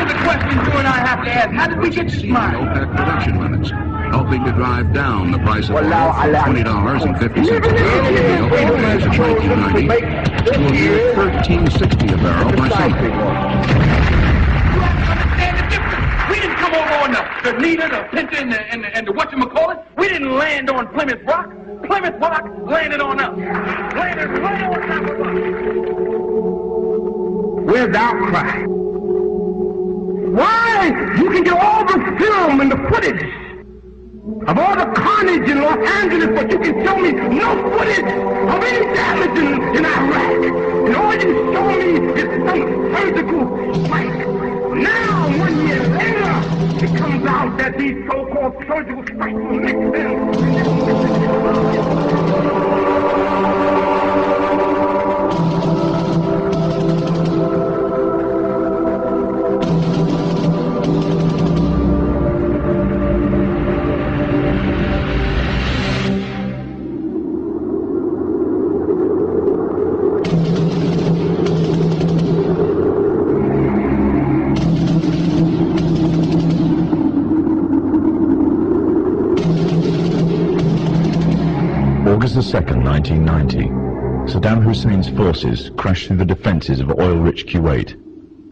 here's a question you and I have to ask. How did we get this money? OPEC production limits, helping to drive down the price of oil from $20.50 a barrel in the opening days of 1990 to a mere $13.60 a barrel by summer. We didn't come over on the Nita, the Pinta, and the whatchamacallit. We didn't land on Plymouth Rock. Plymouth Rock landed on us. Landed right on top of us. Where's the outcry? Why? You can get all the film and the footage of all the carnage in Los Angeles, but you can show me no footage of any damage in Iraq. And all you show me is some surgical strike. Now, 1 year later, it comes out that these so-called surgical strikes will make sense. August 2nd, 1990, Saddam Hussein's forces crashed through the defenses of oil-rich Kuwait.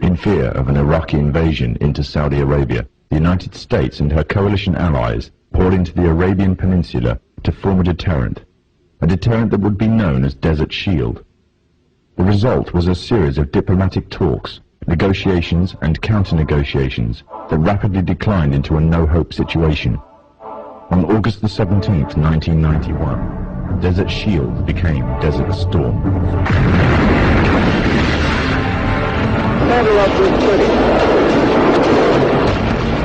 In fear of an Iraqi invasion into Saudi Arabia, the United States and her coalition allies poured into the Arabian Peninsula to form a deterrent that would be known as Desert Shield. The result was a series of diplomatic talks, negotiations and counter-negotiations that rapidly declined into a no-hope situation. On August the 17th, 1991, Desert Shield became Desert Storm. Handle up this city.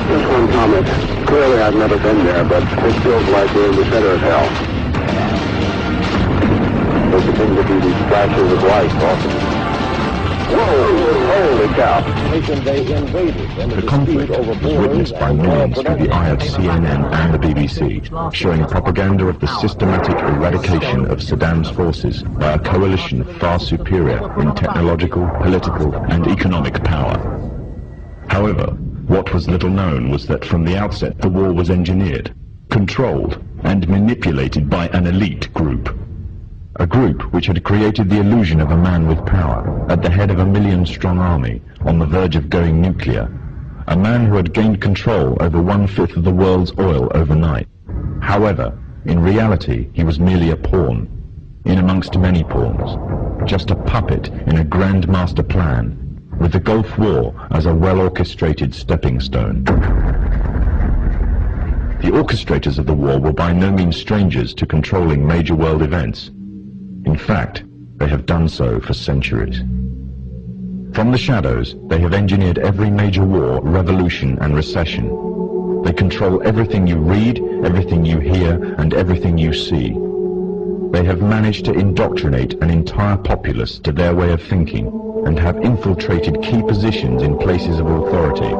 Just one comment. Clearly I've never been there, but it feels like we're in the center of hell. There seem to be these flashes of light often. Whoa! Holy cow! The conflict was witnessed by millions through the eye of CNN and the BBC, showing propaganda of the systematic eradication of Saddam's forces by a coalition far superior in technological, political, and economic power. However, what was little known was that from the outset the war was engineered, controlled, and manipulated by an elite group. A group which had created the illusion of a man with power, at the head of a million-strong army, on the verge of going nuclear. A man who had gained control over 1/5 of the world's oil overnight. However, in reality, he was merely a pawn, in amongst many pawns. Just a puppet in a grand master plan, with the Gulf War as a well-orchestrated stepping stone. The orchestrators of the war were by no means strangers to controlling major world events. In fact, they have done so for centuries. From the shadows, they have engineered every major war, revolution, and recession. They control everything you read, everything you hear, and everything you see. They have managed to indoctrinate an entire populace to their way of thinking, and have infiltrated key positions in places of authority.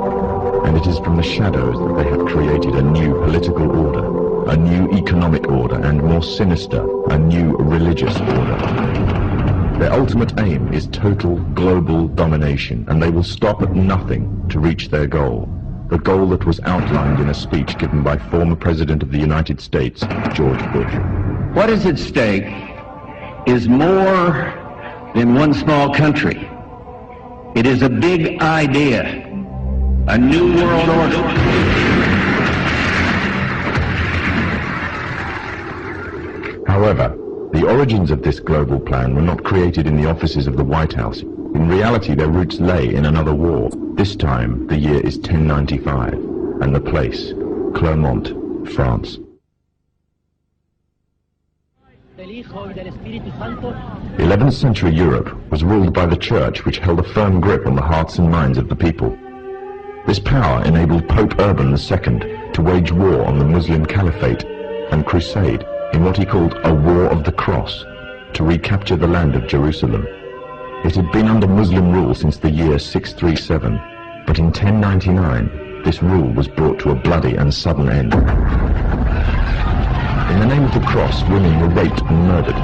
And it is from the shadows that they have created a new political order, a new economic order, and more sinister, a new religious order. Their ultimate aim is total global domination, and they will stop at nothing to reach their goal. The goal that was outlined in a speech given by former President of the United States, George Bush. What is at stake is more than one small country. It is a big idea, a new world order. However, the origins of this global plan were not created in the offices of the White House. In reality, their roots lay in another war. This time, the year is 1095, and the place, Clermont, France. 11th century Europe was ruled by the Church, which held a firm grip on the hearts and minds of the people. This power enabled Pope Urban II to wage war on the Muslim Caliphate and crusade in what he called a War of the Cross, to recapture the land of Jerusalem. It had been under Muslim rule since the year 637, but in 1099 this rule was brought to a bloody and sudden end. In the name of the cross, women were raped and murdered,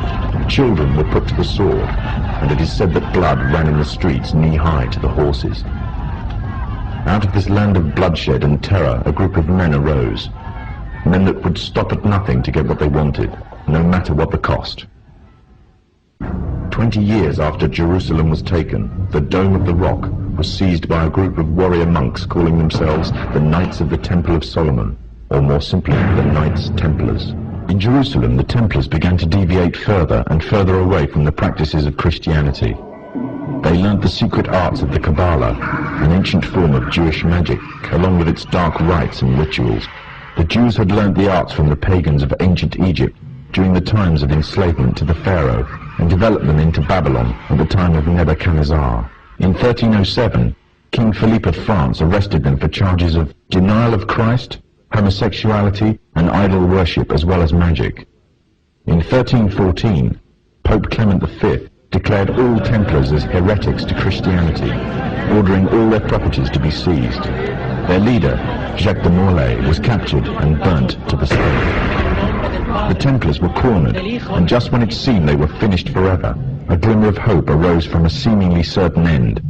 children were put to the sword, and it is said that blood ran in the streets knee-high to the horses. Out of this land of bloodshed and terror, a group of men arose. Men that would stop at nothing to get what they wanted, no matter what the cost. 20 years after Jerusalem was taken, the Dome of the Rock was seized by a group of warrior monks calling themselves the Knights of the Temple of Solomon, or more simply, the Knights Templars. In Jerusalem, the Templars began to deviate further and further away from the practices of Christianity. They learnt the secret arts of the Kabbalah, an ancient form of Jewish magic, along with its dark rites and rituals. The Jews had learnt the arts from the pagans of ancient Egypt during the times of enslavement to the Pharaoh, and developed them into Babylon at the time of Nebuchadnezzar. In 1307, King Philippe of France arrested them for charges of denial of Christ, homosexuality, and idol worship, as well as magic. In 1314, Pope Clement V declared all Templars as heretics to Christianity, ordering all their properties to be seized. Their leader, Jacques de Molay, was captured and burnt to the stake. The Templars were cornered, and just when it seemed they were finished forever, a glimmer of hope arose from a seemingly certain end.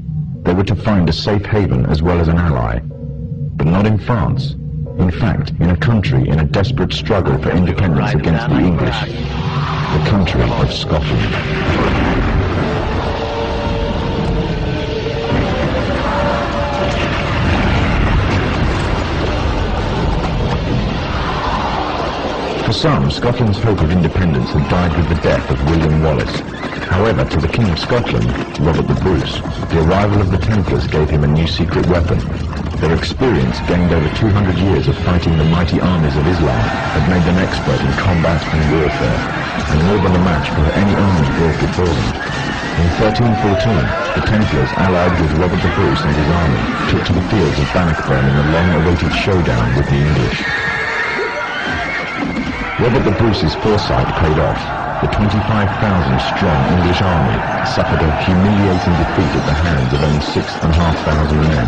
They were to find a safe haven as well as an ally. But not in France. In fact, in a country in a desperate struggle for independence against the English. The country of Scotland. For some, Scotland's hope of independence had died with the death of William Wallace. However, to the King of Scotland, Robert the Bruce, the arrival of the Templars gave him a new secret weapon. Their experience, gained over 200 years of fighting the mighty armies of Islam, had made them expert in combat and warfare, and more than a match for any army brought before them. In 1314, the Templars, allied with Robert the Bruce and his army, took to the fields of Bannockburn in a long-awaited showdown with the English. Robert the Bruce's foresight paid off. The 25,000-strong English army suffered a humiliating defeat at the hands of only 6,500 men.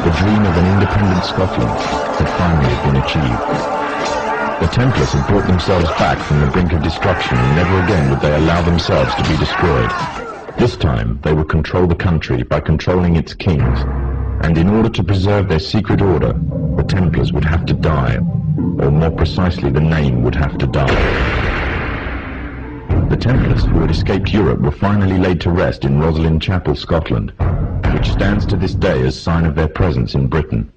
The dream of an independent Scotland had finally been achieved. The Templars had brought themselves back from the brink of destruction, and never again would they allow themselves to be destroyed. This time, they would control the country by controlling its kings, and in order to preserve their secret order, the Templars would have to die, or more precisely, the name would have to die. The Templars, who had escaped Europe, were finally laid to rest in Roslin Chapel, Scotland, which stands to this day as sign of their presence in Britain.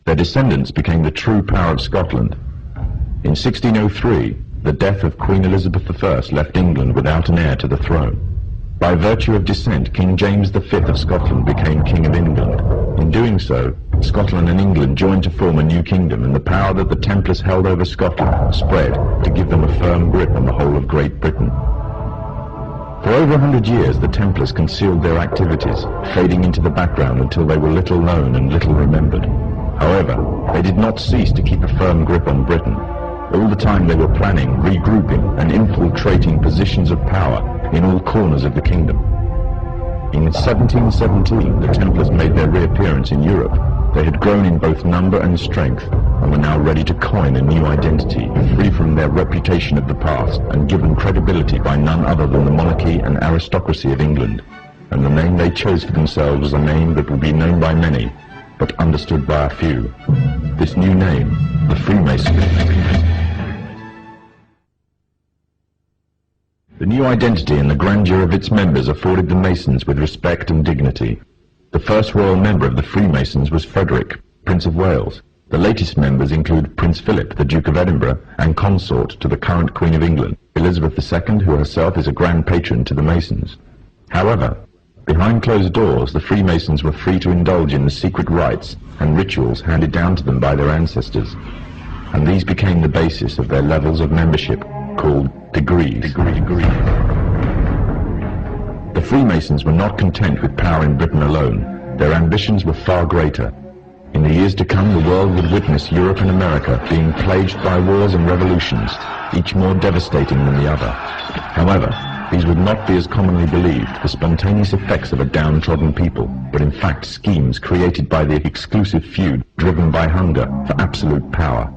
Their descendants became the true power of Scotland. In 1603, the death of Queen Elizabeth I left England without an heir to the throne. By virtue of descent, King James V of Scotland became King of England. In doing so, Scotland and England joined to form a new kingdom, and the power that the Templars held over Scotland spread to give them a firm grip on the whole of Great Britain. For over 100 years, the Templars concealed their activities, fading into the background until they were little known and little remembered. However, they did not cease to keep a firm grip on Britain. All the time they were planning, regrouping, and infiltrating positions of power in all corners of the kingdom. In 1717, the Templars made their reappearance in Europe. They had grown in both number and strength, and were now ready to coin a new identity, free from their reputation of the past, and given credibility by none other than the monarchy and aristocracy of England. And the name they chose for themselves was a name that would be known by many, but understood by a few. This new name, the Freemasons. The new identity and the grandeur of its members afforded the Masons with respect and dignity. The first royal member of the Freemasons was Frederick, Prince of Wales. The latest members include Prince Philip, the Duke of Edinburgh, and consort to the current Queen of England, Elizabeth II, who herself is a grand patron to the Masons. However, behind closed doors, the Freemasons were free to indulge in the secret rites and rituals handed down to them by their ancestors, and these became the basis of their levels of membership, called degrees. The Freemasons were not content with power in Britain alone. Their ambitions were far greater. In the years to come, the world would witness Europe and America being plagued by wars and revolutions, each more devastating than the other. However, these would not be as commonly believed, the spontaneous effects of a downtrodden people, but in fact schemes created by the exclusive few driven by hunger for absolute power.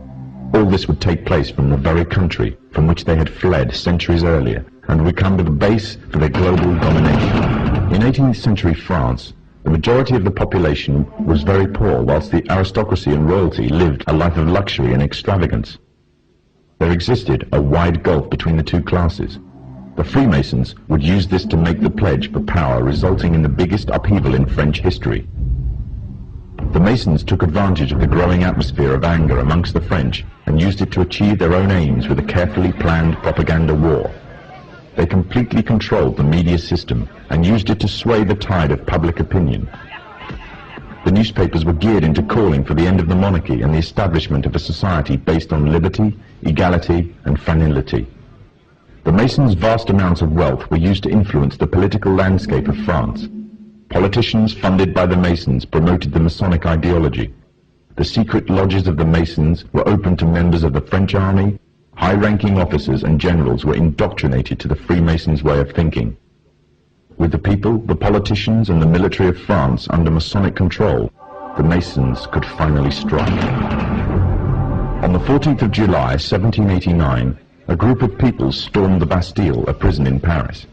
All this would take place from the very country from which they had fled centuries earlier, and would come to the base for their global domination. In 18th century France, The majority of the population was very poor, whilst the aristocracy and royalty lived a life of luxury and extravagance. There existed a wide gulf between the two classes. The Freemasons would use this to make the pledge for power, resulting in the biggest upheaval in French history. The Masons took advantage of the growing atmosphere of anger amongst the French and used it to achieve their own aims with a carefully planned propaganda war. They completely controlled the media system and used it to sway the tide of public opinion. The newspapers were geared into calling for the end of the monarchy and the establishment of a society based on liberty, equality, and fraternity. The Masons' vast amounts of wealth were used to influence the political landscape of France. Politicians funded by the Masons promoted the Masonic ideology. The secret lodges of the Masons were open to members of the French army. High-ranking officers and generals were indoctrinated to the Freemasons' way of thinking. With the people, the politicians, and the military of France under Masonic control, the Masons could finally strike. On the 14th of July, 1789, a group of people stormed the Bastille, a prison in Paris.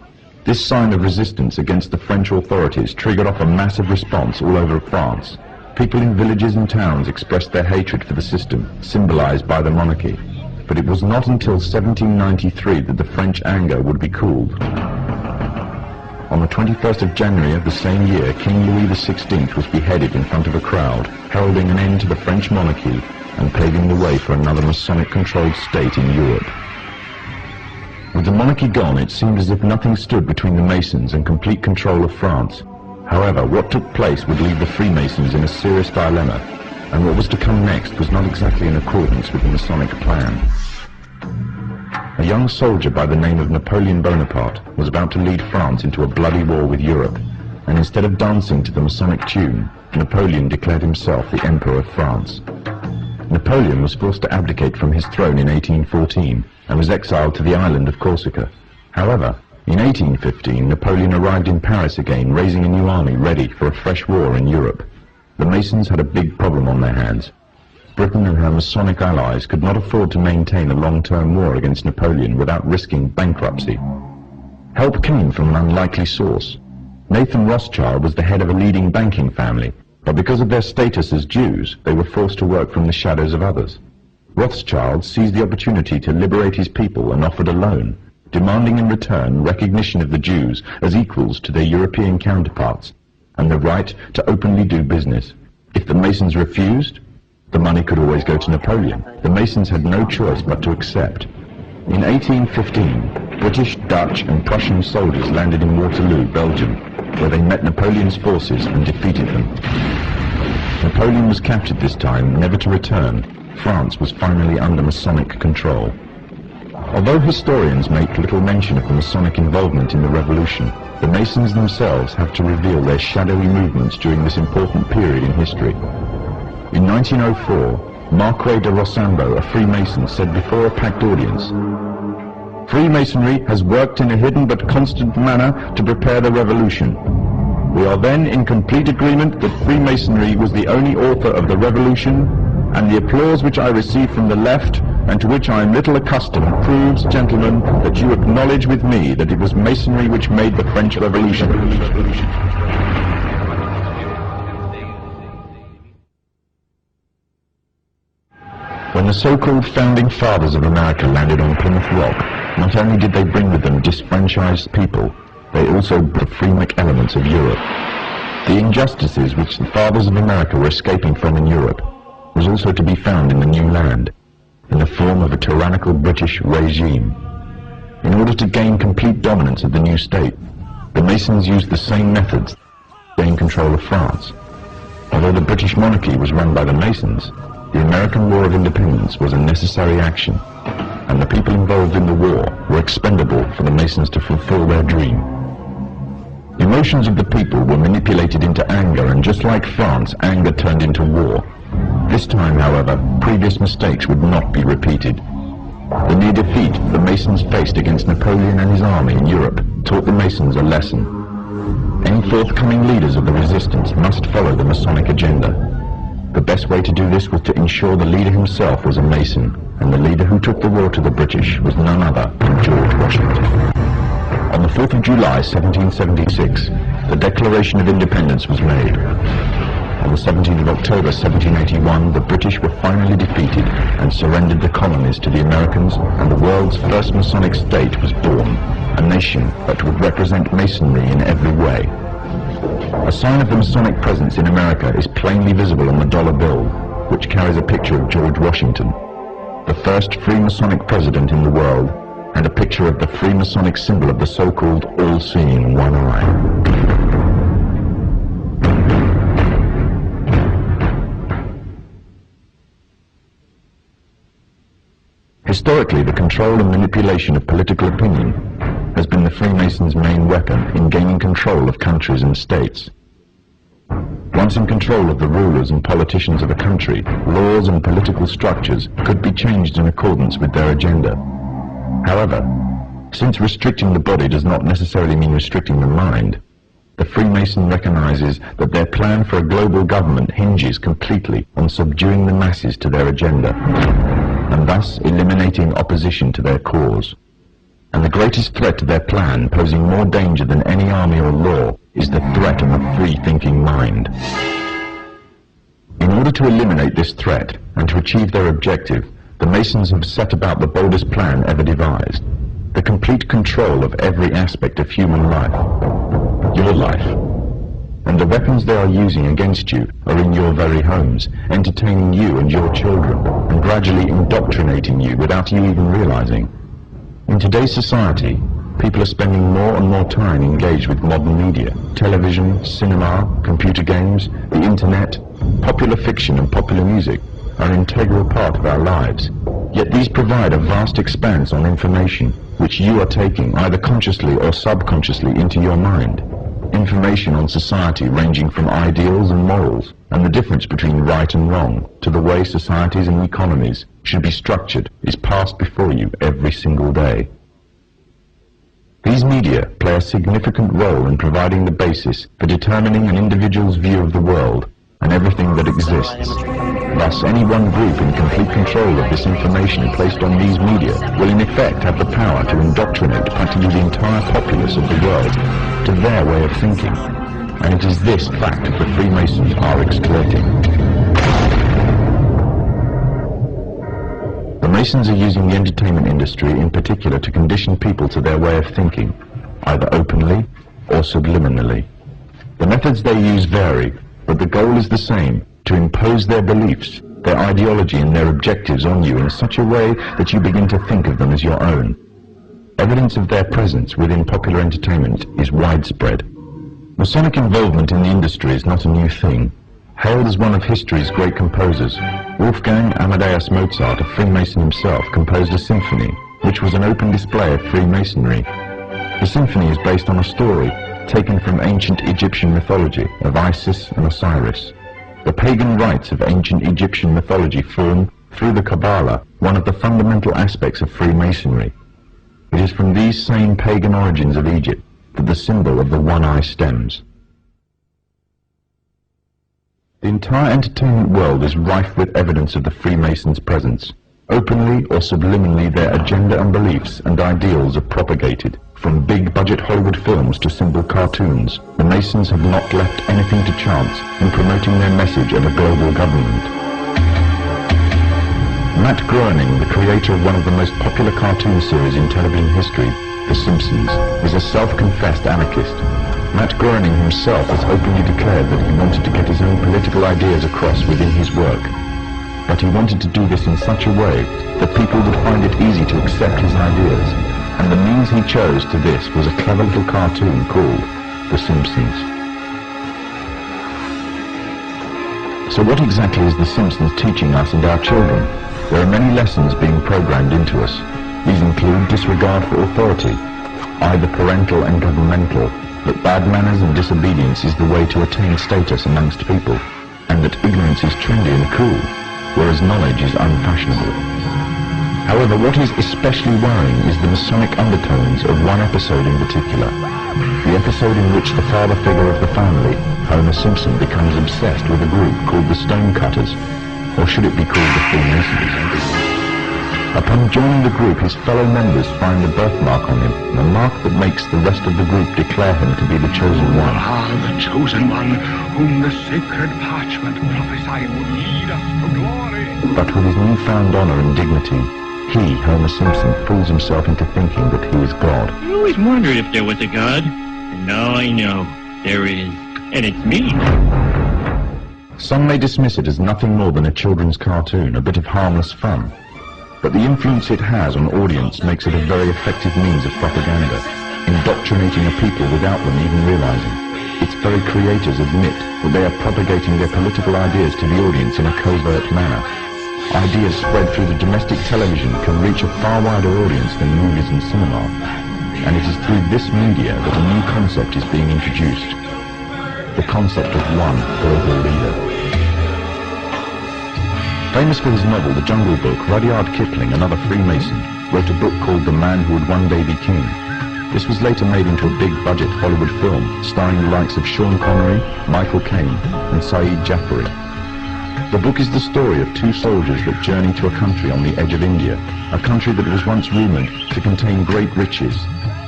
This sign of resistance against the French authorities triggered off a massive response all over France. People in villages and towns expressed their hatred for the system, symbolized by the monarchy. But it was not until 1793 that the French anger would be cooled. On the 21st of January of the same year, King Louis XVI was beheaded in front of a crowd, heralding an end to the French monarchy and paving the way for another Masonic-controlled state in Europe. With the monarchy gone, it seemed as if nothing stood between the Masons and complete control of France. However, what took place would leave the Freemasons in a serious dilemma, and what was to come next was not exactly in accordance with the Masonic plan. A young soldier by the name of Napoleon Bonaparte was about to lead France into a bloody war with Europe, and instead of dancing to the Masonic tune, Napoleon declared himself the Emperor of France. Napoleon was forced to abdicate from his throne in 1814 and was exiled to the island of Corsica. However, in 1815, Napoleon arrived in Paris again, raising a new army ready for a fresh war in Europe. The Masons had a big problem on their hands. Britain and her Masonic allies could not afford to maintain a long-term war against Napoleon without risking bankruptcy. Help came from an unlikely source. Nathan Rothschild was the head of a leading banking family, but because of their status as Jews, they were forced to work from the shadows of others. Rothschild seized the opportunity to liberate his people and offered a loan, demanding in return recognition of the Jews as equals to their European counterparts, and the right to openly do business. If the Masons refused, the money could always go to Napoleon. The Masons had no choice but to accept. In 1815, British, Dutch, and Prussian soldiers landed in Waterloo, Belgium, where they met Napoleon's forces and defeated them. Napoleon was captured this time, never to return. France was finally under Masonic control. Although historians make little mention of the Masonic involvement in the Revolution, the Masons themselves have to reveal their shadowy movements during this important period in history. In 1904, Marquis de Rochambeau, a Freemason, said before a packed audience, "Freemasonry has worked in a hidden but constant manner to prepare the revolution. We are then in complete agreement that Freemasonry was the only author of the revolution, and the applause which I received from the left, and to which I am little accustomed, proves, gentlemen, that you acknowledge with me that it was Masonry which made the French Revolution." When the so-called founding fathers of America landed on Plymouth Rock, not only did they bring with them disfranchised people, they also brought the Freemac elements of Europe. The injustices which the fathers of America were escaping from in Europe was also to be found in the new land, in the form of a tyrannical British regime. In order to gain complete dominance of the new state, the Masons used the same methods to gain control of France. Although the British monarchy was run by the Masons, the American War of Independence was a necessary action, and the people involved in the war were expendable for the Masons to fulfill their dream. The emotions of the people were manipulated into anger, and just like France, anger turned into war. This time, however, previous mistakes would not be repeated. The near defeat the Masons faced against Napoleon and his army in Europe taught the Masons a lesson. Any forthcoming leaders of the resistance must follow the Masonic agenda. The best way to do this was to ensure the leader himself was a Mason, and the leader who took the war to the British was none other than George Washington. On the 4th of July, 1776, the Declaration of Independence was made. On the 17th of October 1781, the British were finally defeated and surrendered the colonies to the Americans, and the world's first Masonic state was born, a nation that would represent Masonry in every way. A sign of the Masonic presence in America is plainly visible on the dollar bill, which carries a picture of George Washington, the first Freemasonic president in the world, and a picture of the Freemasonic symbol of the so-called all-seeing one eye. Historically, the control and manipulation of political opinion has been the Freemasons' main weapon in gaining control of countries and states. Once in control of the rulers and politicians of a country, laws and political structures could be changed in accordance with their agenda. However, since restricting the body does not necessarily mean restricting the mind, the Freemason recognizes that their plan for a global government hinges completely on subduing the masses to their agenda, and thus eliminating opposition to their cause. And the greatest threat to their plan, posing more danger than any army or law, is the threat of a free-thinking mind. In order to eliminate this threat and to achieve their objective, the Masons have set about the boldest plan ever devised: the complete control of every aspect of human life, your life. And the weapons they are using against you are in your very homes, entertaining you and your children, and gradually indoctrinating you without you even realizing. In today's society, people are spending more and more time engaged with modern media. Television, cinema, computer games, the internet, popular fiction and popular music are an integral part of our lives. Yet these provide a vast expanse on information, which you are taking, either consciously or subconsciously, into your mind. Information on society ranging from ideals and morals, and the difference between right and wrong, to the way societies and economies should be structured, is passed before you every single day. These media play a significant role in providing the basis for determining an individual's view of the world and everything that exists. Thus, any one group in complete control of this information placed on these media will in effect have the power to indoctrinate practically the entire populace of the world to their way of thinking. And it is this fact that the Freemasons are exploiting. The Masons are using the entertainment industry in particular to condition people to their way of thinking, either openly or subliminally. The methods they use vary, but the goal is the same: to impose their beliefs, their ideology and their objectives on you in such a way that you begin to think of them as your own. Evidence of their presence within popular entertainment is widespread. Masonic involvement in the industry is not a new thing. Hailed as one of history's great composers, Wolfgang Amadeus Mozart, a Freemason himself, composed a symphony, which was an open display of Freemasonry. The symphony is based on a story taken from ancient Egyptian mythology of Isis and Osiris. The pagan rites of ancient Egyptian mythology form, through the Kabbalah, one of the fundamental aspects of Freemasonry. It is from these same pagan origins of Egypt that the symbol of the one eye stems. The entire entertainment world is rife with evidence of the Freemasons' presence. Openly or subliminally, their agenda and beliefs and ideals are propagated. From big-budget Hollywood films to simple cartoons, the Masons have not left anything to chance in promoting their message of a global government. Matt Groening, the creator of one of the most popular cartoon series in television history, The Simpsons, is a self-confessed anarchist. Matt Groening himself has openly declared that he wanted to get his own political ideas across within his work. But he wanted to do this in such a way that people would find it easy to accept his ideas, and the means he chose to this was a clever little cartoon called The Simpsons. So what exactly is The Simpsons teaching us and our children? There are many lessons being programmed into us. These include disregard for authority, either parental and governmental, that bad manners and disobedience is the way to attain status amongst people, and that ignorance is trendy and cool, whereas knowledge is unfashionable. However, what is especially worrying is the Masonic undertones of one episode in particular, the episode in which the father figure of the family, Homer Simpson, becomes obsessed with a group called the Stonecutters, or should it be called the Freemasons? Upon joining the group, his fellow members find a birthmark on him, a mark that makes the rest of the group declare him to be the chosen one. The chosen one, whom the sacred parchment prophesied would lead us to glory. But with his newfound honor and dignity, he, Homer Simpson, fools himself into thinking that he is God. I always wondered if there was a God, and now I know there is, and it's me. Some may dismiss it as nothing more than a children's cartoon, a bit of harmless fun. But the influence it has on audience makes it a very effective means of propaganda, indoctrinating a people without them even realizing. Its very creators admit that they are propagating their political ideas to the audience in a covert manner. Ideas spread through the domestic television can reach a far wider audience than movies and cinema. And it is through this media that a new concept is being introduced. The concept of one global leader. Famous for his novel The Jungle Book, Rudyard Kipling, another Freemason, wrote a book called The Man Who Would One Day Be King. This was later made into a big-budget Hollywood film, starring the likes of Sean Connery, Michael Caine, and Saeed Jafari. The book is the story of two soldiers that journey to a country on the edge of India, a country that was once rumored to contain great riches,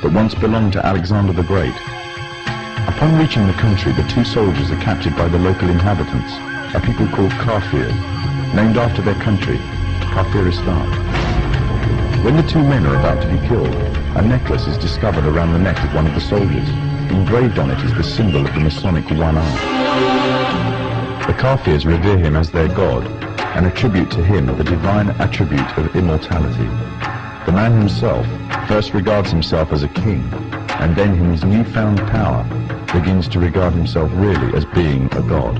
that once belonged to Alexander the Great. Upon reaching the country, the two soldiers are captured by the local inhabitants, a people called Kafirs, named after their country, Kafiristan. When the two men are about to be killed, a necklace is discovered around the neck of one of the soldiers. Engraved on it is the symbol of the Masonic one eye. The Kafirs revere him as their god and attribute to him the divine attribute of immortality. The man himself first regards himself as a king, and then in his newfound power begins to regard himself really as being a god.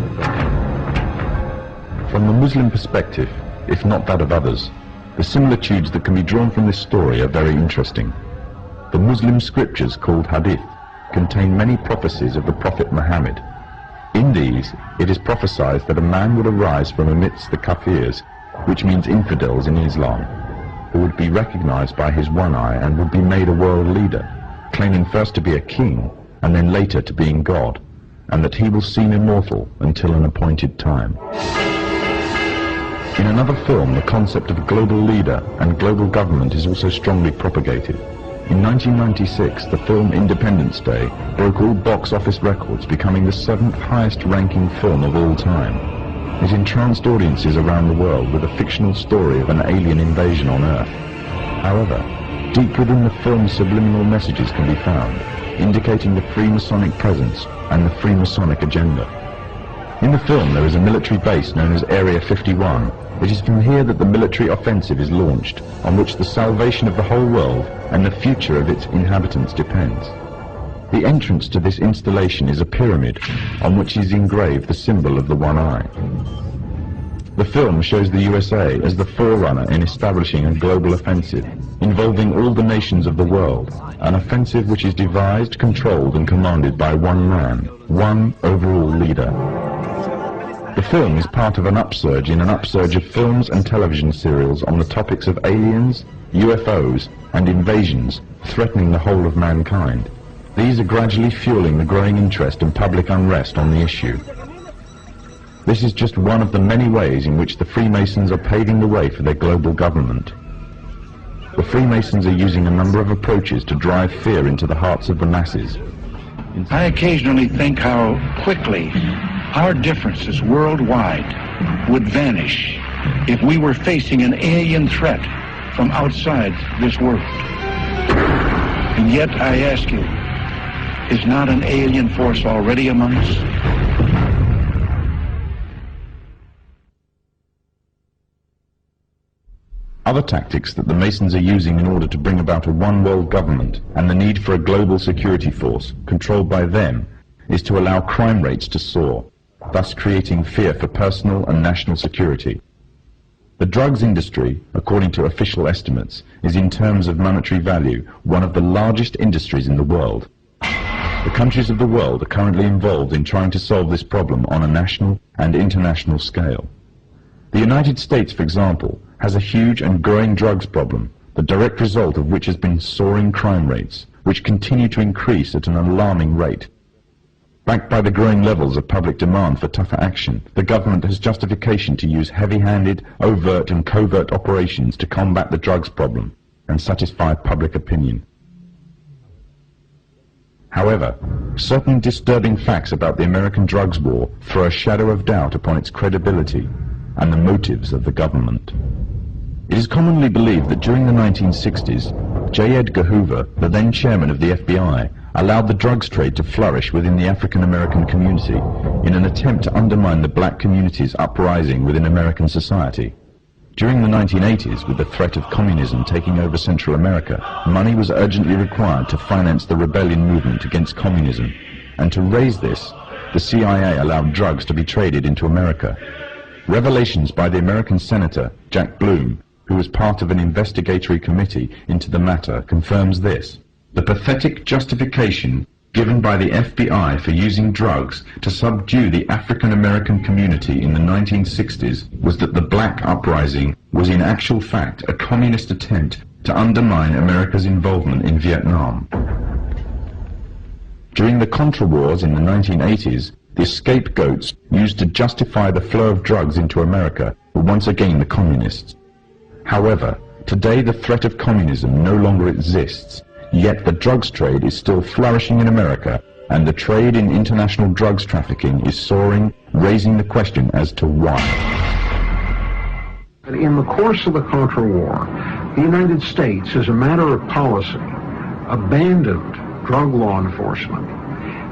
From the Muslim perspective, if not that of others, the similitudes that can be drawn from this story are very interesting. The Muslim scriptures, called Hadith, contain many prophecies of the Prophet Muhammad. In these, it is prophesied that a man would arise from amidst the Kafirs, which means infidels in Islam, who would be recognized by his one eye and would be made a world leader, claiming first to be a king and then later to being God, and that he will seem immortal until an appointed time. In another film, the concept of global leader and global government is also strongly propagated. In 1996, the film Independence Day broke all box office records, becoming the 7th highest-ranking film of all time. It entranced audiences around the world with a fictional story of an alien invasion on Earth. However, deep within the film's subliminal messages can be found, indicating the Freemasonic presence and the Freemasonic agenda. In the film, there is a military base known as Area 51. It is from here that the military offensive is launched, on which the salvation of the whole world and the future of its inhabitants depends. The entrance to this installation is a pyramid, on which is engraved the symbol of the one eye. The film shows the USA as the forerunner in establishing a global offensive, involving all the nations of the world, an offensive which is devised, controlled and commanded by one man, one overall leader. The film is part of an upsurge in an upsurge of films and television serials on the topics of aliens, UFOs, and invasions threatening the whole of mankind. These are gradually fueling the growing interest and public unrest on the issue. This is just one of the many ways in which the Freemasons are paving the way for their global government. The Freemasons are using a number of approaches to drive fear into the hearts of the masses. I occasionally think how quickly our differences worldwide would vanish if we were facing an alien threat from outside this world. And yet, I ask you, is not an alien force already among us? Other tactics that the Masons are using in order to bring about a one-world government and the need for a global security force controlled by them is to allow crime rates to soar, thus creating fear for personal and national security. The drugs industry, according to official estimates, is in terms of monetary value one of the largest industries in the world. The countries of the world are currently involved in trying to solve this problem on a national and international scale. The United States, for example, has a huge and growing drugs problem, the direct result of which has been soaring crime rates, which continue to increase at an alarming rate. Backed by the growing levels of public demand for tougher action, the government has justification to use heavy-handed, overt and covert operations to combat the drugs problem and satisfy public opinion. However, certain disturbing facts about the American drugs war throw a shadow of doubt upon its credibility and the motives of the government. It is commonly believed that during the 1960s, J. Edgar Hoover, the then chairman of the FBI, allowed the drugs trade to flourish within the African American community in an attempt to undermine the black community's uprising within American society. During the 1980s, with the threat of communism taking over Central America, money was urgently required to finance the rebellion movement against communism, and to raise this, the CIA allowed drugs to be traded into America. Revelations by the American Senator, Jack Bloom, who was part of an investigatory committee into the matter, confirms this. The pathetic justification given by the FBI for using drugs to subdue the African American community in the 1960s was that the black uprising was in actual fact a communist attempt to undermine America's involvement in Vietnam. During the Contra Wars in the 1980s, the scapegoats used to justify the flow of drugs into America were once again the communists. However, today the threat of communism no longer exists, yet the drugs trade is still flourishing in America, and the trade in international drugs trafficking is soaring, raising the question as to why. In the course of the Contra War, the United States, as a matter of policy, abandoned drug law enforcement,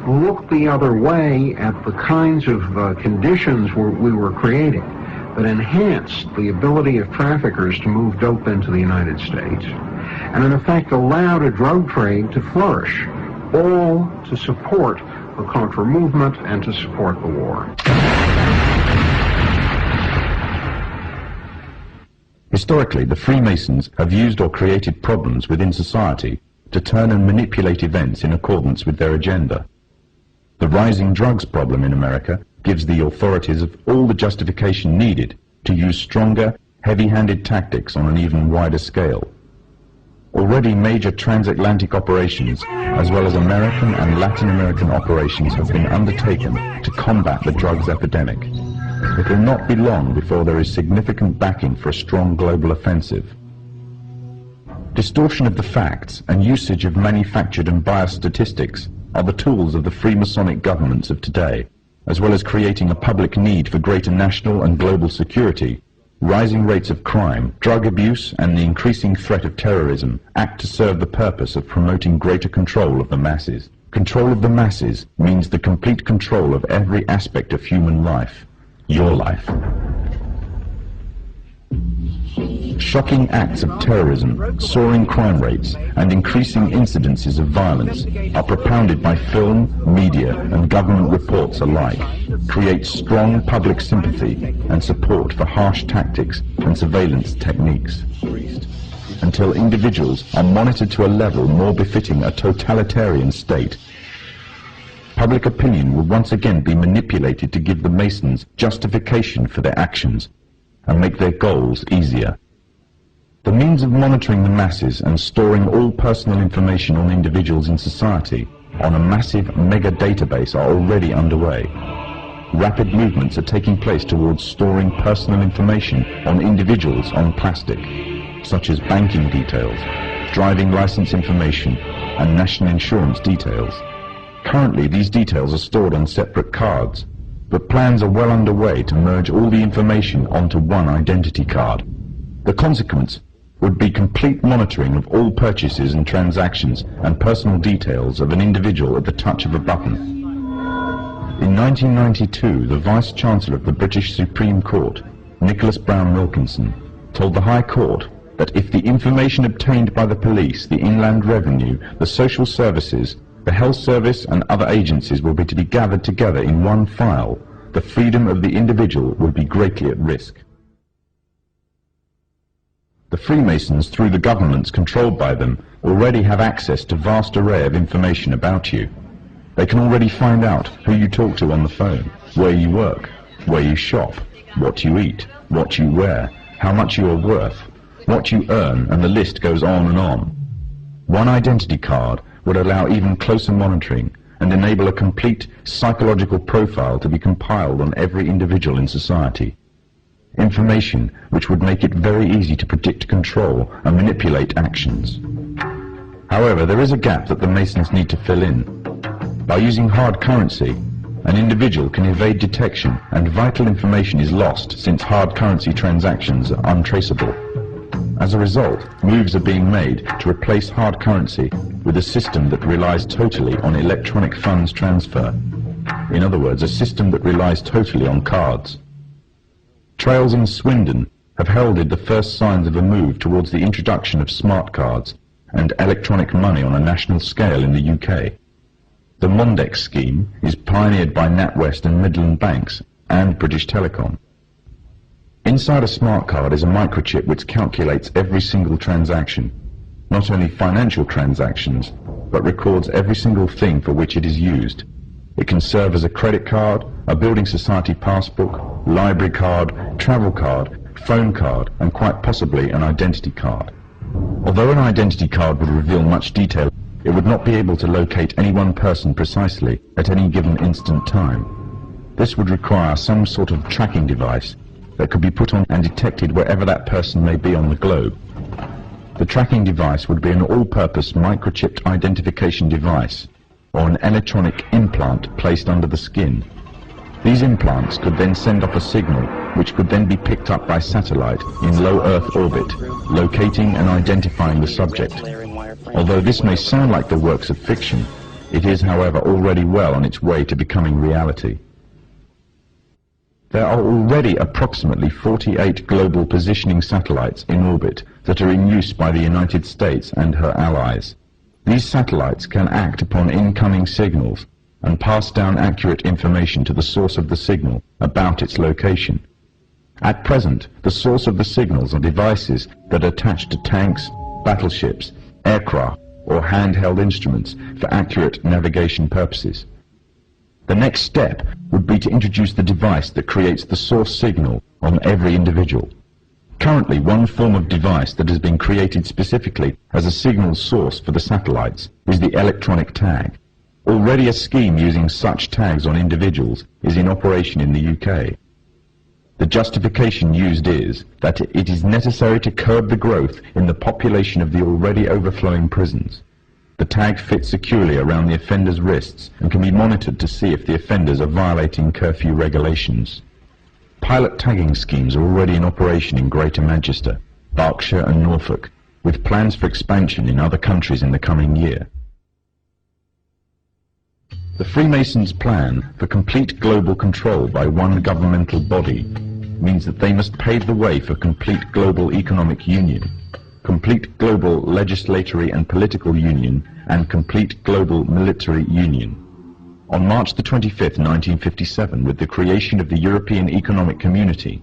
looked the other way at the kinds of conditions we were creating that enhanced the ability of traffickers to move dope into the United States, and in effect allowed a drug trade to flourish, all to support the Contra movement and to support the war. Historically, the Freemasons have used or created problems within society to turn and manipulate events in accordance with their agenda. The rising drugs problem in America gives the authorities of all the justification needed to use stronger, heavy-handed tactics on an even wider scale. Already major transatlantic operations, as well as American and Latin American operations, have been undertaken to combat the drugs epidemic. It will not be long before there is significant backing for a strong global offensive. Distortion of the facts and usage of manufactured and biased statistics are the tools of the Freemasonic governments of today, as well as creating a public need for greater national and global security. Rising rates of crime, drug abuse, and the increasing threat of terrorism act to serve the purpose of promoting greater control of the masses. Control of the masses means the complete control of every aspect of human life. Your life. Shocking acts of terrorism, soaring crime rates, and increasing incidences of violence are propounded by film, media, and government reports alike, create strong public sympathy and support for harsh tactics and surveillance techniques, until individuals are monitored to a level more befitting a totalitarian state. Public opinion will once again be manipulated to give the Masons justification for their actions and make their goals easier. The means of monitoring the masses and storing all personal information on individuals in society on a massive mega database are already underway. Rapid movements are taking place towards storing personal information on individuals on plastic, such as banking details, driving license information, and national insurance details. Currently, these details are stored on separate cards, but plans are well underway to merge all the information onto one identity card. The consequence would be complete monitoring of all purchases and transactions and personal details of an individual at the touch of a button. In 1992, the Vice-Chancellor of the British Supreme Court, Nicholas Brown Wilkinson, told the High Court that if the information obtained by the police, the Inland Revenue, the social services, the health service and other agencies were to be gathered together in one file, the freedom of the individual would be greatly at risk. The Freemasons, through the governments controlled by them, already have access to a vast array of information about you. They can already find out who you talk to on the phone, where you work, where you shop, what you eat, what you wear, how much you are worth, what you earn, and the list goes on and on. One identity card would allow even closer monitoring and enable a complete psychological profile to be compiled on every individual in society. Information which would make it very easy to predict, control, and manipulate actions. However, there is a gap that the Masons need to fill in. By using hard currency, an individual can evade detection and vital information is lost since hard currency transactions are untraceable. As a result, moves are being made to replace hard currency with a system that relies totally on electronic funds transfer. In other words, a system that relies totally on cards. Trailes and Swindon have heralded the first signs of a move towards the introduction of smart cards and electronic money on a national scale in the UK. The Mondex scheme is pioneered by NatWest and Midland Banks and British Telecom. Inside a smart card is a microchip which calculates every single transaction, not only financial transactions, but records every single thing for which it is used. It can serve as a credit card, a building society passbook, library card, travel card, phone card, and quite possibly an identity card. Although an identity card would reveal much detail, it would not be able to locate any one person precisely at any given instant time. This would require some sort of tracking device that could be put on and detected wherever that person may be on the globe. The tracking device would be an all-purpose microchipped identification device, or an electronic implant placed under the skin. These implants could then send off a signal which could then be picked up by satellite in low Earth orbit, locating and identifying the subject. Although this may sound like the works of fiction, it is, however, already well on its way to becoming reality. There are already approximately 48 global positioning satellites in orbit that are in use by the United States and her allies. These satellites can act upon incoming signals and pass down accurate information to the source of the signal about its location. At present, the source of the signals are devices that are attached to tanks, battleships, aircraft, or handheld instruments for accurate navigation purposes. The next step would be to introduce the device that creates the source signal on every individual. Currently, one form of device that has been created specifically as a signal source for the satellites is the electronic tag. Already a scheme using such tags on individuals is in operation in the UK. The justification used is that it is necessary to curb the growth in the population of the already overflowing prisons. The tag fits securely around the offender's wrists and can be monitored to see if the offenders are violating curfew regulations. Pilot tagging schemes are already in operation in Greater Manchester, Berkshire and Norfolk, with plans for expansion in other countries in the coming year. The Freemasons' plan for complete global control by one governmental body means that they must pave the way for complete global economic union, complete global legislatory and political union, and complete global military union. On March the 25th, 1957, with the creation of the European Economic Community,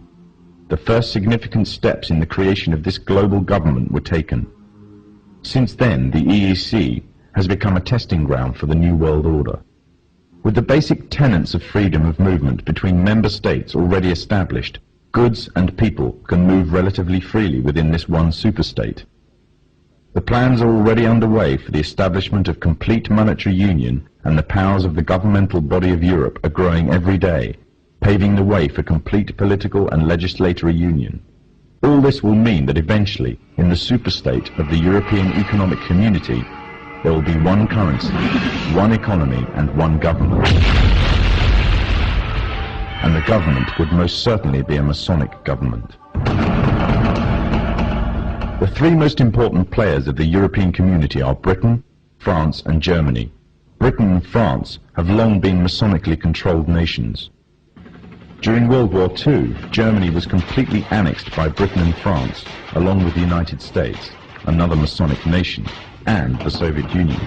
the first significant steps in the creation of this global government were taken. Since then, the EEC has become a testing ground for the New World Order. With the basic tenets of freedom of movement between member states already established, goods and people can move relatively freely within this one superstate. The plans are already underway for the establishment of complete monetary union, and the powers of the governmental body of Europe are growing every day, paving the way for complete political and legislatory union. All this will mean that eventually, in the superstate of the European Economic Community, there will be one currency, one economy, and one government. And the government would most certainly be a Masonic government. The three most important players of the European community are Britain, France, and Germany. Britain and France have long been Masonically controlled nations. During World War II, Germany was completely annexed by Britain and France, along with the United States, another Masonic nation, and the Soviet Union.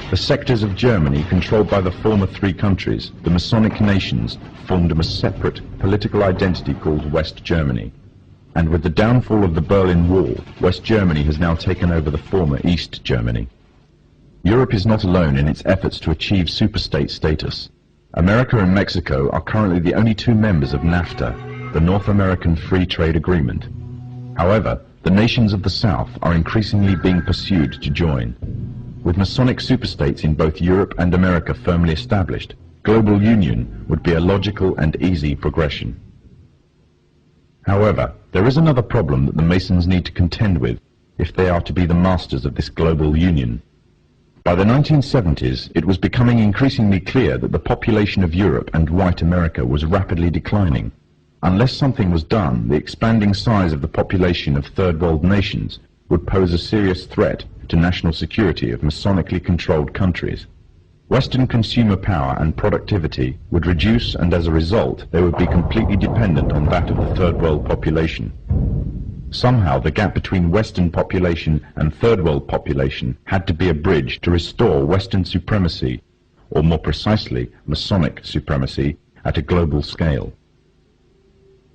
The sectors of Germany controlled by the former three countries, the Masonic nations, formed a separate political identity called West Germany. And with the downfall of the Berlin Wall, West Germany has now taken over the former East Germany. Europe is not alone in its efforts to achieve superstate status. America and Mexico are currently the only two members of NAFTA, the North American Free Trade Agreement. However, the nations of the South are increasingly being pursued to join. With Masonic superstates in both Europe and America firmly established, global union would be a logical and easy progression. However, there is another problem that the Masons need to contend with if they are to be the masters of this global union. By the 1970s, it was becoming increasingly clear that the population of Europe and white America was rapidly declining. Unless something was done, the expanding size of the population of third world nations would pose a serious threat to national security of Masonically controlled countries. Western consumer power and productivity would reduce, and as a result, they would be completely dependent on that of the third world population. Somehow, the gap between Western population and third world population had to be a bridge to restore Western supremacy, or more precisely, Masonic supremacy, at a global scale.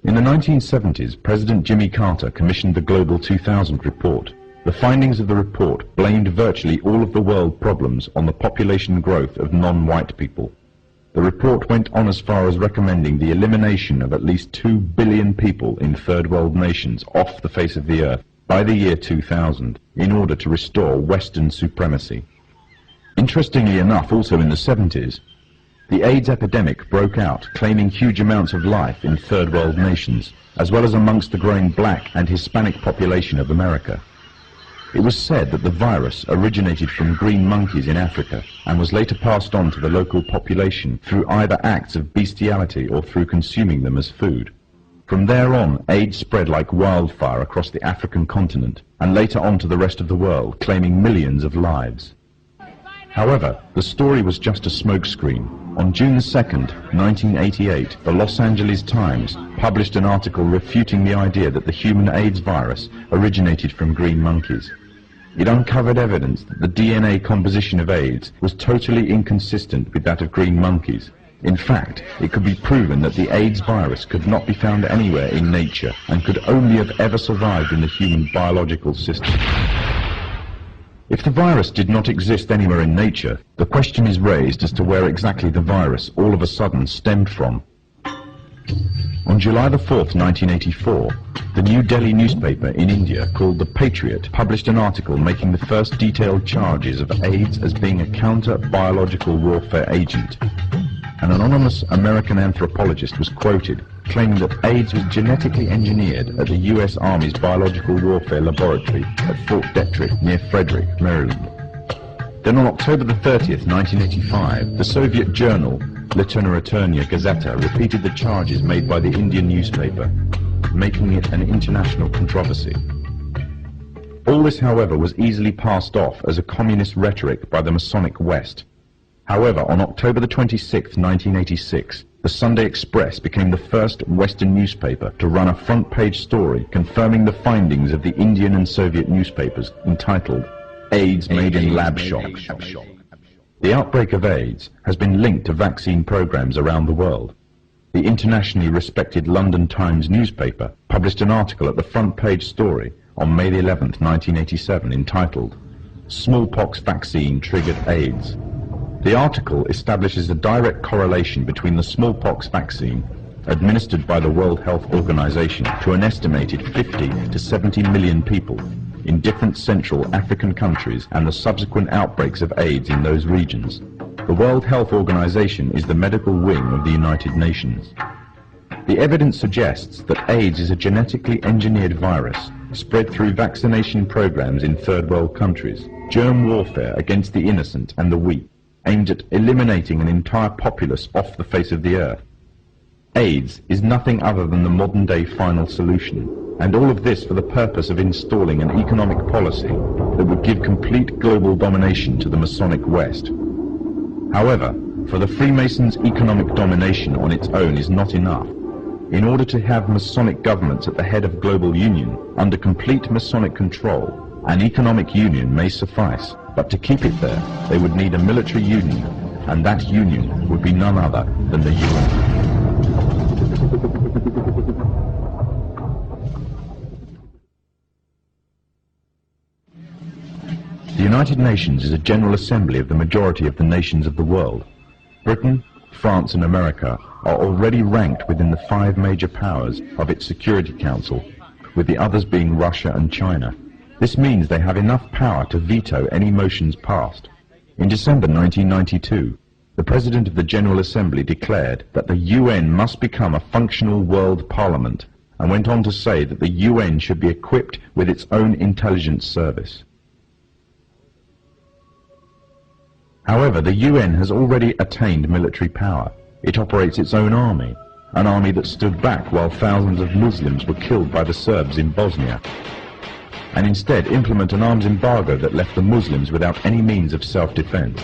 In the 1970s, President Jimmy Carter commissioned the Global 2000 report. The findings of the report blamed virtually all of the world problems on the population growth of non-white people. The report went on as far as recommending the elimination of at least 2 billion people in third world nations off the face of the earth by the year 2000 in order to restore Western supremacy. Interestingly enough, also in the 70s, the AIDS epidemic broke out, claiming huge amounts of life in third world nations, as well as amongst the growing black and Hispanic population of America. It was said that the virus originated from green monkeys in Africa and was later passed on to the local population through either acts of bestiality or through consuming them as food. From there on, AIDS spread like wildfire across the African continent and later on to the rest of the world, claiming millions of lives. However, the story was just a smokescreen. On June 2nd, 1988, the Los Angeles Times published an article refuting the idea that the human AIDS virus originated from green monkeys. It uncovered evidence that the DNA composition of AIDS was totally inconsistent with that of green monkeys. In fact, it could be proven that the AIDS virus could not be found anywhere in nature and could only have ever survived in the human biological system. If the virus did not exist anywhere in nature, the question is raised as to where exactly the virus all of a sudden stemmed from. On July the 4th, 1984, the New Delhi newspaper in India called The Patriot published an article making the first detailed charges of AIDS as being a counter-biological warfare agent. An anonymous American anthropologist was quoted, claiming that AIDS was genetically engineered at the U.S. Army's Biological Warfare Laboratory at Fort Detrick near Frederick, Maryland. Then on October the 30th, 1985, the Soviet journal Literaturная Gazeta repeated the charges made by the Indian newspaper, making it an international controversy. All this, however, was easily passed off as a communist rhetoric by the Masonic West. However, on October the 26th, 1986, the Sunday Express became the first Western newspaper to run a front-page story confirming the findings of the Indian and Soviet newspapers entitled AIDS Made in Lab Shop. The outbreak of AIDS has been linked to vaccine programs around the world. The internationally respected London Times newspaper published an article at the front-page story on May the 11th, 1987 entitled Smallpox Vaccine Triggered AIDS. The article establishes a direct correlation between the smallpox vaccine administered by the World Health Organization to an estimated 50 to 70 million people in different Central African countries and the subsequent outbreaks of AIDS in those regions. The World Health Organization is the medical wing of the United Nations. The evidence suggests that AIDS is a genetically engineered virus spread through vaccination programs in third world countries, germ warfare against the innocent and the weak, aimed at eliminating an entire populace off the face of the earth. AIDS is nothing other than the modern-day final solution, and all of this for the purpose of installing an economic policy that would give complete global domination to the Masonic West. However, for the Freemasons' economic domination on its own is not enough. In order to have Masonic governments at the head of global union, under complete Masonic control, an economic union may suffice, but to keep it there, they would need a military union, and that union would be none other than the UN. The United Nations is a general assembly of the majority of the nations of the world. Britain, France and America are already ranked within the 5 major powers of its Security Council, with the others being Russia and China. This means they have enough power to veto any motions passed. In December 1992, the President of the General Assembly declared that the UN must become a functional world parliament, and went on to say that the UN should be equipped with its own intelligence service. However, the UN has already attained military power. It operates its own army, an army that stood back while thousands of Muslims were killed by the Serbs in Bosnia, and instead implement an arms embargo that left the Muslims without any means of self-defense.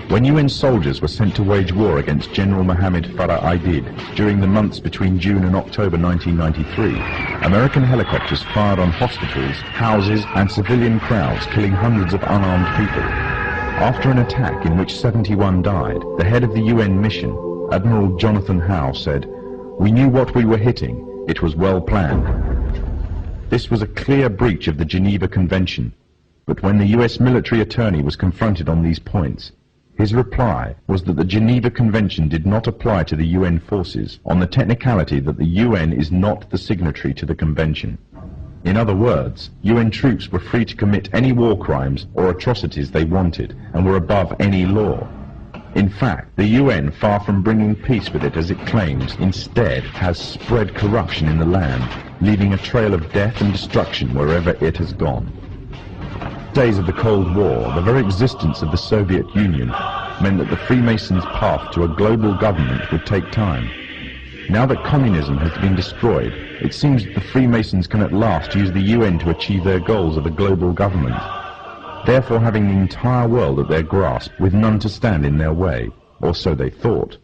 When UN soldiers were sent to wage war against General Mohammed Farah Aidid during the months between June and October 1993, American helicopters fired on hospitals, houses and civilian crowds, killing hundreds of unarmed people. After an attack in which 71 died, the head of the UN mission, Admiral Jonathan Howe, said, "We knew what we were hitting. It was well planned." This was a clear breach of the Geneva Convention, but when the US military attorney was confronted on these points, his reply was that the Geneva Convention did not apply to the UN forces on the technicality that the UN is not the signatory to the convention. In other words, UN troops were free to commit any war crimes or atrocities they wanted and were above any law. In fact, the UN, far from bringing peace with it as it claims, instead has spread corruption in the land, leaving a trail of death and destruction wherever it has gone. Days of the Cold War, the very existence of the Soviet Union meant that the Freemasons' path to a global government would take time. Now that communism has been destroyed, it seems that the Freemasons can at last use the UN to achieve their goals of a global government, therefore having the entire world at their grasp with none to stand in their way, or so they thought.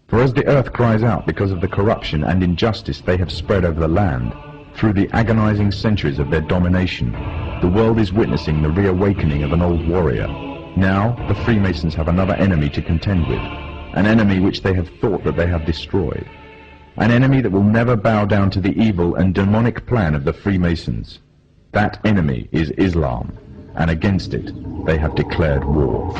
For as the earth cries out because of the corruption and injustice they have spread over the land, through the agonizing centuries of their domination, the world is witnessing the reawakening of an old warrior. Now, the Freemasons have another enemy to contend with, an enemy which they have thought that they have destroyed, an enemy that will never bow down to the evil and demonic plan of the Freemasons. That enemy is Islam, and against it they have declared war.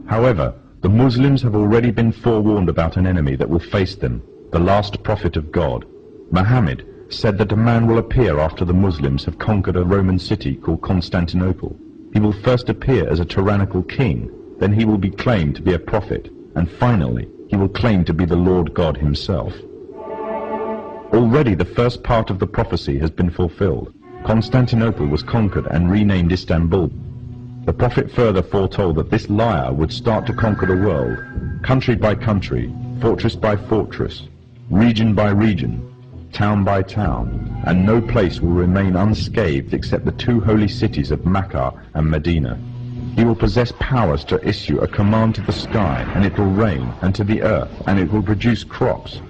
However, the Muslims have already been forewarned about an enemy that will face them, the last prophet of God. Muhammad said that a man will appear after the Muslims have conquered a Roman city called Constantinople. He will first appear as a tyrannical king, then he will be claimed to be a prophet, and finally he will claim to be the Lord God himself. Already the first part of the prophecy has been fulfilled. Constantinople was conquered and renamed Istanbul. The prophet further foretold that this liar would start to conquer the world, country by country, fortress by fortress, region by region, town by town, and no place will remain unscathed except the two holy cities of Mecca and Medina. He will possess powers to issue a command to the sky, and it will rain, and to the earth, and it will produce crops.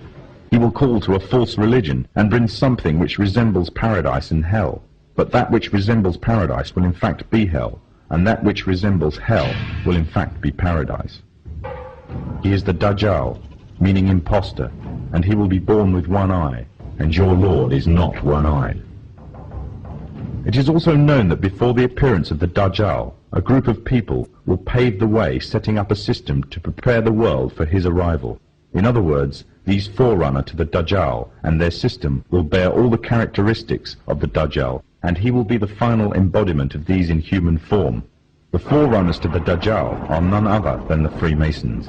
He will call to a false religion and bring something which resembles paradise and hell. But that which resembles paradise will in fact be hell, and that which resembles hell will in fact be paradise. He is the Dajjal, meaning impostor, and he will be born with one eye, and your Lord is not one-eyed. It is also known that before the appearance of the Dajjal, a group of people will pave the way, setting up a system to prepare the world for his arrival. In other words, these forerunner to the Dajjal and their system will bear all the characteristics of the Dajjal, and he will be the final embodiment of these in human form. The forerunners to the Dajjal are none other than the Freemasons.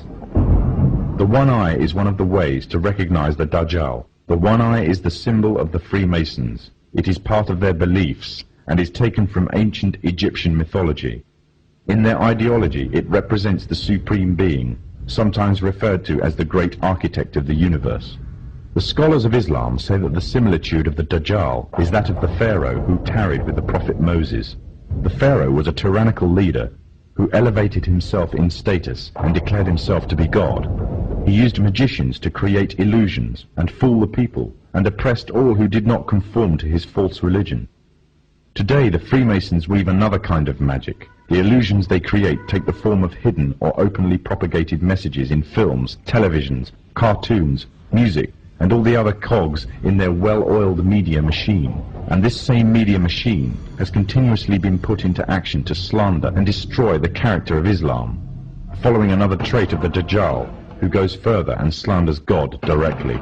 The one eye is one of the ways to recognize the Dajjal. The one eye is the symbol of the Freemasons. It is part of their beliefs and is taken from ancient Egyptian mythology. In their ideology, it represents the supreme being, sometimes referred to as the great architect of the universe. The scholars of Islam say that the similitude of the Dajjal is that of the Pharaoh who tarried with the prophet Moses. The Pharaoh was a tyrannical leader who elevated himself in status and declared himself to be God. He used magicians to create illusions and fool the people, and oppressed all who did not conform to his false religion. Today the Freemasons weave another kind of magic. The illusions they create take the form of hidden or openly propagated messages in films, televisions, cartoons, music, and all the other cogs in their well-oiled media machine. And this same media machine has continuously been put into action to slander and destroy the character of Islam, following another trait of the Dajjal, who goes further and slanders God directly.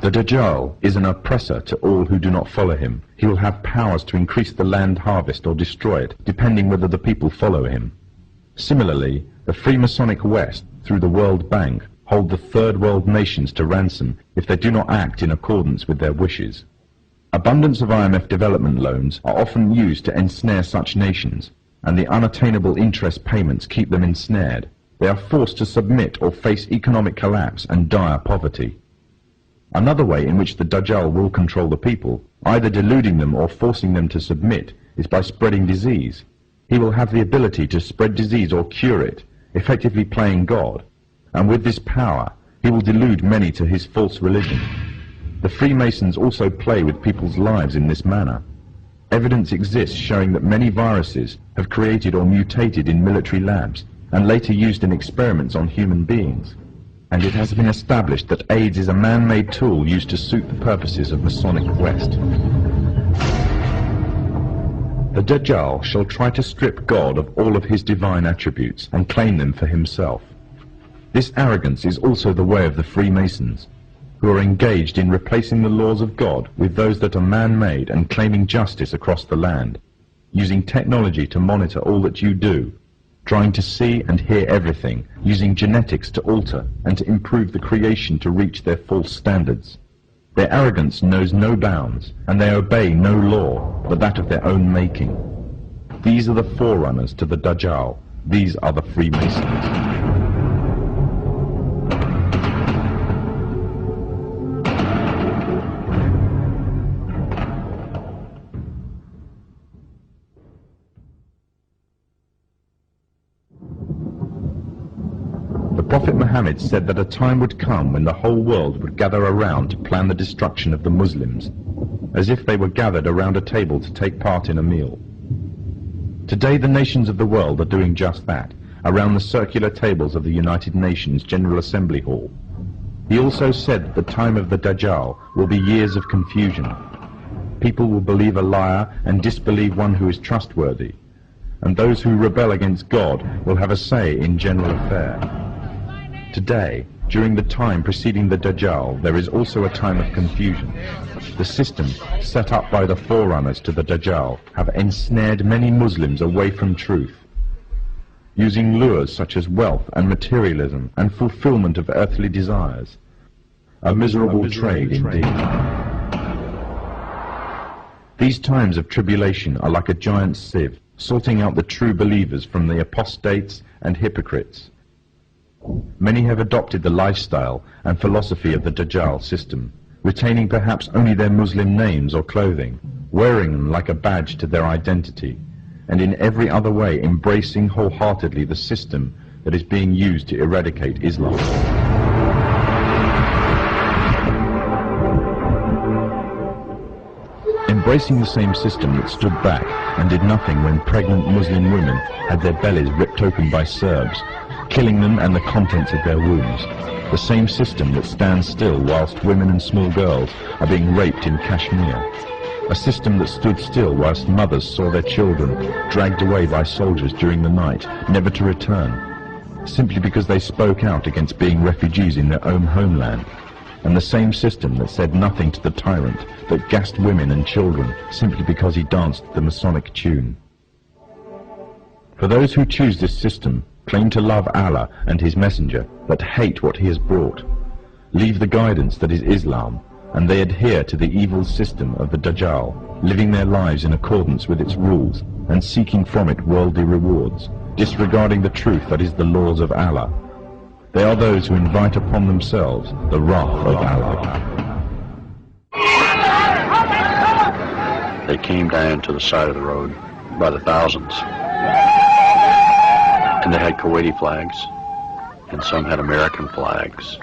The Dajjal is an oppressor to all who do not follow him. He will have powers to increase the land harvest or destroy it, depending whether the people follow him. Similarly, the Freemasonic West, through the World Bank, hold the Third World nations to ransom if they do not act in accordance with their wishes. Abundance of IMF development loans are often used to ensnare such nations, and the unattainable interest payments keep them ensnared. They are forced to submit or face economic collapse and dire poverty. Another way in which the Dajjal will control the people, either deluding them or forcing them to submit, is by spreading disease. He will have the ability to spread disease or cure it, effectively playing God, and with this power he will delude many to his false religion. The Freemasons also play with people's lives in this manner. Evidence exists showing that many viruses have created or mutated in military labs and later used in experiments on human beings. And it has been established that AIDS is a man-made tool used to suit the purposes of Masonic West. The Dajjal shall try to strip God of all of his divine attributes and claim them for himself. This arrogance is also the way of the Freemasons, who are engaged in replacing the laws of God with those that are man-made and claiming justice across the land, using technology to monitor all that you do, trying to see and hear everything, using genetics to alter and to improve the creation to reach their false standards. Their arrogance knows no bounds, and they obey no law but that of their own making. These are the forerunners to the Dajjal. These are the Freemasons. Prophet Muhammad said that a time would come when the whole world would gather around to plan the destruction of the Muslims, as if they were gathered around a table to take part in a meal. Today the nations of the world are doing just that, around the circular tables of the United Nations General Assembly Hall. He also said that the time of the Dajjal will be years of confusion. People will believe a liar and disbelieve one who is trustworthy, and those who rebel against God will have a say in general affair. Today, during the time preceding the Dajjal, there is also a time of confusion. The system set up by the forerunners to the Dajjal have ensnared many Muslims away from truth, using lures such as wealth and materialism and fulfillment of earthly desires. A miserable trade indeed. These times of tribulation are like a giant sieve, sorting out the true believers from the apostates and hypocrites. Many have adopted the lifestyle and philosophy of the Dajjal system, retaining perhaps only their Muslim names or clothing, wearing them like a badge to their identity, and in every other way embracing wholeheartedly the system that is being used to eradicate Islam. Embracing the same system that stood back and did nothing when pregnant Muslim women had their bellies ripped open by Serbs, killing them and the contents of their wombs. The same system that stands still whilst women and small girls are being raped in Kashmir. A system that stood still whilst mothers saw their children dragged away by soldiers during the night, never to return, simply because they spoke out against being refugees in their own homeland. And the same system that said nothing to the tyrant that gassed women and children simply because he danced the Masonic tune. For those who choose this system, claim to love Allah and His Messenger, but hate what He has brought, leave the guidance that is Islam, and they adhere to the evil system of the Dajjal, living their lives in accordance with its rules and seeking from it worldly rewards, disregarding the truth that is the laws of Allah. They are those who invite upon themselves the wrath of Allah. They came down to the side of the road by the thousands. And they had Kuwaiti flags, and some had American flags.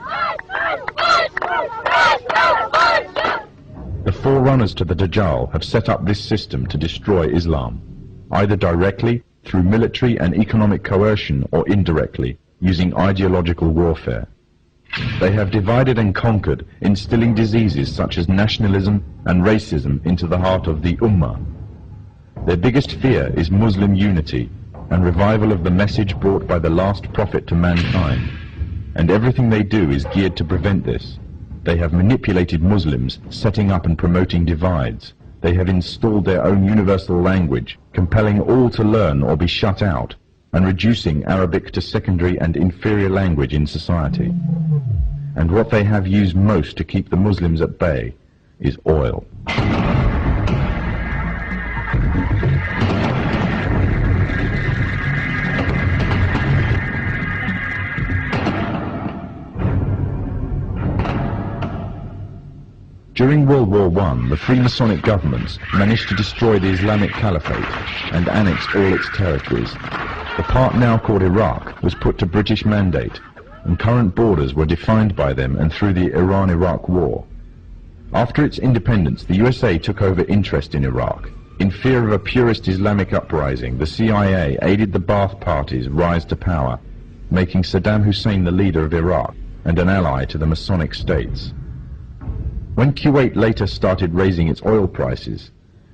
The forerunners to the Dajjal have set up this system to destroy Islam, either directly, through military and economic coercion, or indirectly, using ideological warfare. They have divided and conquered, instilling diseases such as nationalism and racism into the heart of the Ummah. Their biggest fear is Muslim unity and revival of the message brought by the last prophet to mankind, and everything they do is geared to prevent this. They have manipulated Muslims, setting up and promoting divides. They have installed their own universal language, compelling all to learn or be shut out, and reducing Arabic to secondary and inferior language in society. And what they have used most to keep the Muslims at bay is oil. During World War I, the Freemasonic governments managed to destroy the Islamic Caliphate and annex all its territories. The part now called Iraq was put to British mandate, and current borders were defined by them and through the Iran-Iraq War. After its independence, the USA took over interest in Iraq. In fear of a purist Islamic uprising, the CIA aided the Ba'ath Party's rise to power, making Saddam Hussein the leader of Iraq and an ally to the Masonic states. When Kuwait later started raising its oil prices,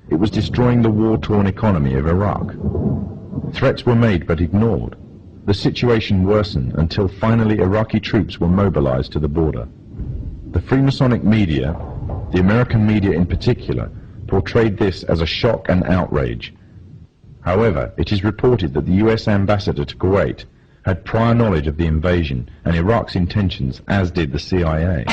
it was destroying the war-torn economy of Iraq. Threats were made but ignored. The situation worsened until finally Iraqi troops were mobilized to the border. The Freemasonic media, the American media in particular, portrayed this as a shock and outrage. However, it is reported that the US ambassador to Kuwait had prior knowledge of the invasion and Iraq's intentions, as did the CIA.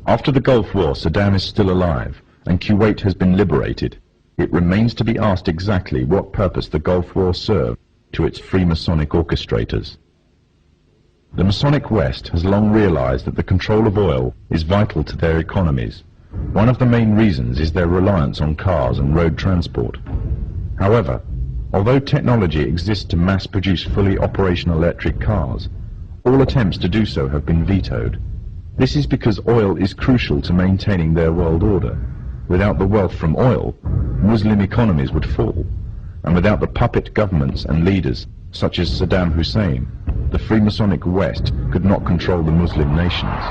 After the Gulf War, Saddam is still alive, and Kuwait has been liberated. It remains to be asked exactly what purpose the Gulf War served to its Freemasonic orchestrators. The Masonic West has long realized that the control of oil is vital to their economies. One of the main reasons is their reliance on cars and road transport. However, although technology exists to mass-produce fully operational electric cars, all attempts to do so have been vetoed. This is because oil is crucial to maintaining their world order. Without the wealth from oil, Muslim economies would fall. And without the puppet governments and leaders, such as Saddam Hussein, the Freemasonic West could not control the Muslim nations.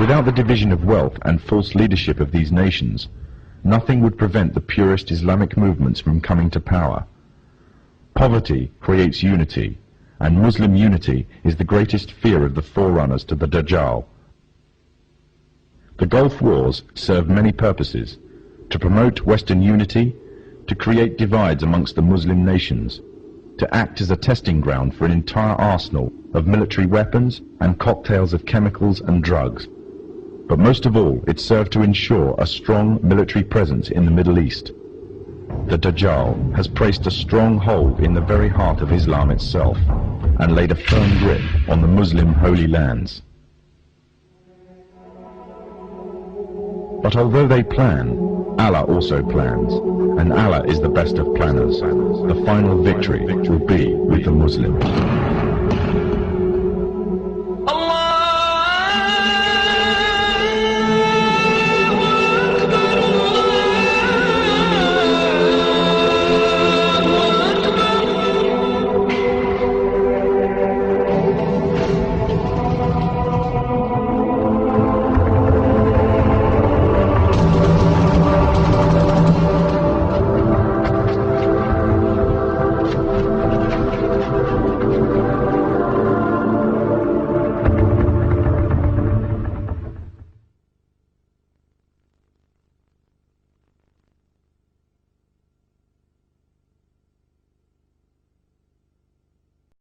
Without the division of wealth and false leadership of these nations, nothing would prevent the purist Islamic movements from coming to power. Poverty creates unity, and Muslim unity is the greatest fear of the forerunners to the Dajjal. The Gulf Wars served many purposes: to promote Western unity, to create divides amongst the Muslim nations, to act as a testing ground for an entire arsenal of military weapons and cocktails of chemicals and drugs. But most of all, it served to ensure a strong military presence in the Middle East. The Dajjal has placed a strong hold in the very heart of Islam itself and laid a firm grip on the Muslim holy lands. But although they plan, Allah also plans, and Allah is the best of planners. The final victory will be with the Muslims.